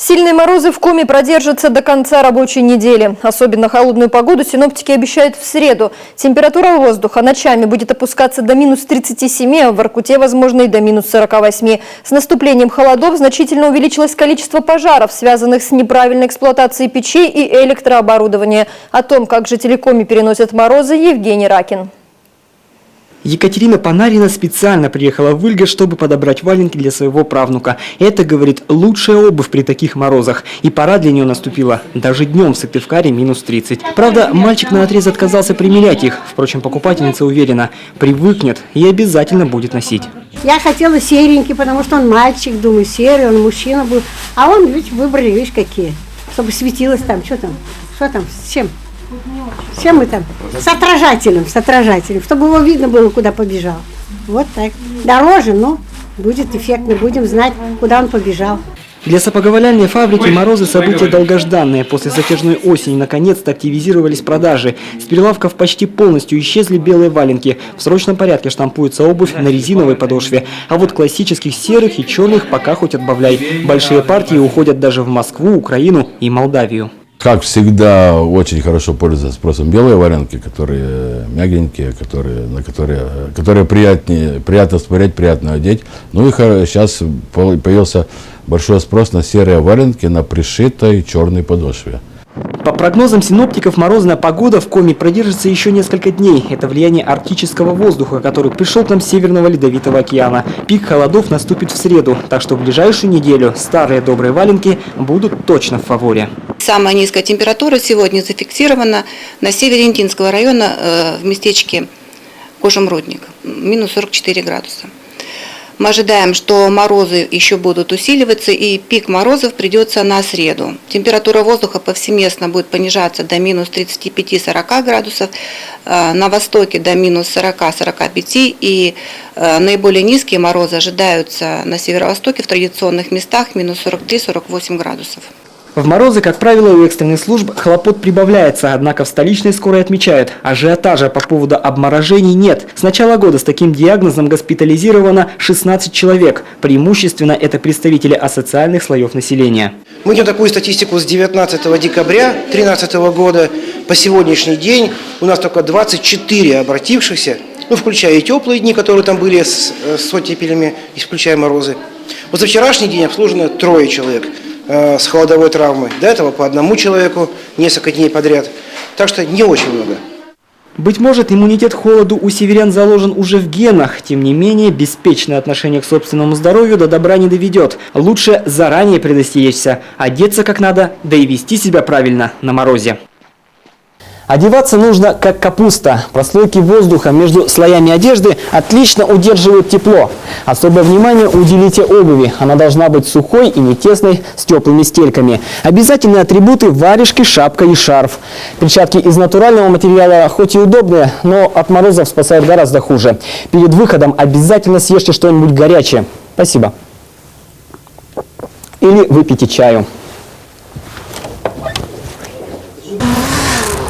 Сильные морозы в Коми продержатся до конца рабочей недели. Особенно холодную погоду синоптики обещают в среду. Температура воздуха ночами будет опускаться до минус 37, а в Воркуте, возможно, и до минус 48. С наступлением холодов значительно увеличилось количество пожаров, связанных с неправильной эксплуатацией печей и электрооборудования. О том, как жители Коми переносят морозы, Евгений Ракин. Екатерина Панарина специально приехала в Ильгар, чтобы подобрать валенки для своего правнука. Это, говорит, лучшая обувь при таких морозах. И пора для нее наступила. Даже днем в Сыктывкаре минус 30. Правда, мальчик наотрез отказался примерять их. Впрочем, покупательница уверена, привыкнет и обязательно будет носить. Я хотела серенький, потому что он мальчик, думаю, серый, он мужчина был. А он, видишь, выбрали, видишь, какие. Чтобы светилось там, что там, с чем? С чем мы там? С отражателем, чтобы его видно было, куда побежал. Вот так. Дороже, но будет эффектно, будем знать, куда он побежал. Для сапоговаляльной фабрики морозы события долгожданные. После затяжной осени наконец-то активизировались продажи. С прилавков почти полностью исчезли белые валенки. В срочном порядке штампуется обувь на резиновой подошве. А вот классических серых и черных пока хоть отбавляй. Большие партии уходят даже в Москву, Украину и Молдавию. Как всегда, очень хорошо пользуются спросом белые валенки, которые мягенькие, которые приятно смотреть, приятно одеть. Ну и сейчас появился большой спрос на серые валенки на пришитой черной подошве. По прогнозам синоптиков, морозная погода в Коми продержится еще несколько дней. Это влияние арктического воздуха, который пришел к нам с Северного Ледовитого океана. Пик холодов наступит в среду, так что в ближайшую неделю старые добрые валенки будут точно в фаворе. Самая низкая температура сегодня зафиксирована на севере Индинского района в местечке Кожемрудник, минус 44 градуса. Мы ожидаем, что морозы еще будут усиливаться, и пик морозов придется на среду. Температура воздуха повсеместно будет понижаться до минус 35-40 градусов, на востоке до минус 40-45, и наиболее низкие морозы ожидаются на северо-востоке в традиционных местах минус 43-48 градусов. В морозы, как правило, у экстренных служб хлопот прибавляется, однако в столичной скорой отмечают, ажиотажа по поводу обморожений нет. С начала года с таким диагнозом госпитализировано 16 человек. Преимущественно это представители асоциальных слоев населения. Мы видим такую статистику с 19 декабря 2013 года. По сегодняшний день у нас только 24 обратившихся, включая и теплые дни, которые там были с оттепелями, и включая морозы. Вот за вчерашний день обслужено 3 человек с холодовой травмой. До этого по 1 человеку несколько дней подряд. Так что не очень много. Быть может, иммунитет к холоду у северян заложен уже в генах. Тем не менее, беспечное отношение к собственному здоровью до добра не доведет. Лучше заранее предостеречься, одеться как надо, да и вести себя правильно на морозе. Одеваться нужно как капуста. Прослойки воздуха между слоями одежды отлично удерживают тепло. Особое внимание уделите обуви. Она должна быть сухой и не тесной, с теплыми стельками. Обязательные атрибуты – варежки, шапка и шарф. Перчатки из натурального материала хоть и удобные, но от морозов спасают гораздо хуже. Перед выходом обязательно съешьте что-нибудь горячее. Спасибо. Или выпейте чаю.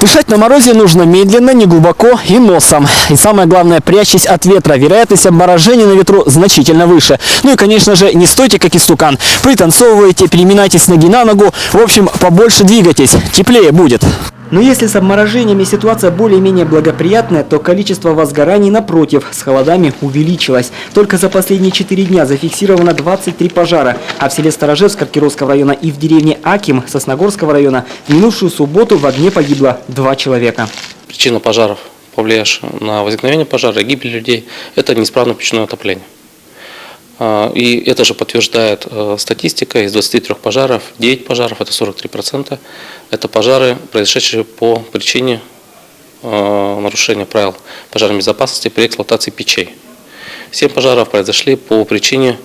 Дышать на морозе нужно медленно, неглубоко и носом. И самое главное, прячьтесь от ветра. Вероятность обморожения на ветру значительно выше. Ну и, конечно же, не стойте как истукан. Пританцовывайте, переминайтесь с ноги на ногу. В общем, побольше двигайтесь. Теплее будет. Но если с обморожениями ситуация более-менее благоприятная, то количество возгораний, напротив, с холодами увеличилось. Только за последние 4 дня зафиксировано 23 пожара. А в селе Старожевск Кировского района и в деревне Аким Сосногорского района в минувшую субботу в огне погибло 2 человека. Причина пожаров, повлиявшая на возникновение пожара и гибель людей, это неисправное печное отопление. И это же подтверждает статистика. Из 23 пожаров, 9 пожаров, это 43%, это пожары, произошедшие по причине нарушения правил пожарной безопасности при эксплуатации печей. 7 пожаров произошли по причине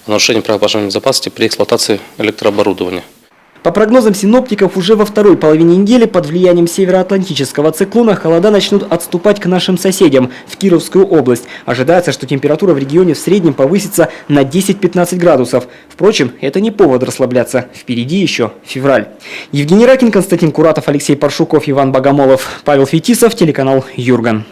нарушения правил пожарной безопасности при эксплуатации электрооборудования. По прогнозам синоптиков, уже во второй половине недели под влиянием североатлантического циклона холода начнут отступать к нашим соседям, в Кировскую область. Ожидается, что температура в регионе в среднем повысится на 10-15 градусов. Впрочем, это не повод расслабляться. Впереди еще февраль. Евгений Ракин, Константин Куратов, Алексей Паршуков, Иван Богомолов, Павел Фетисов, телеканал Юрган.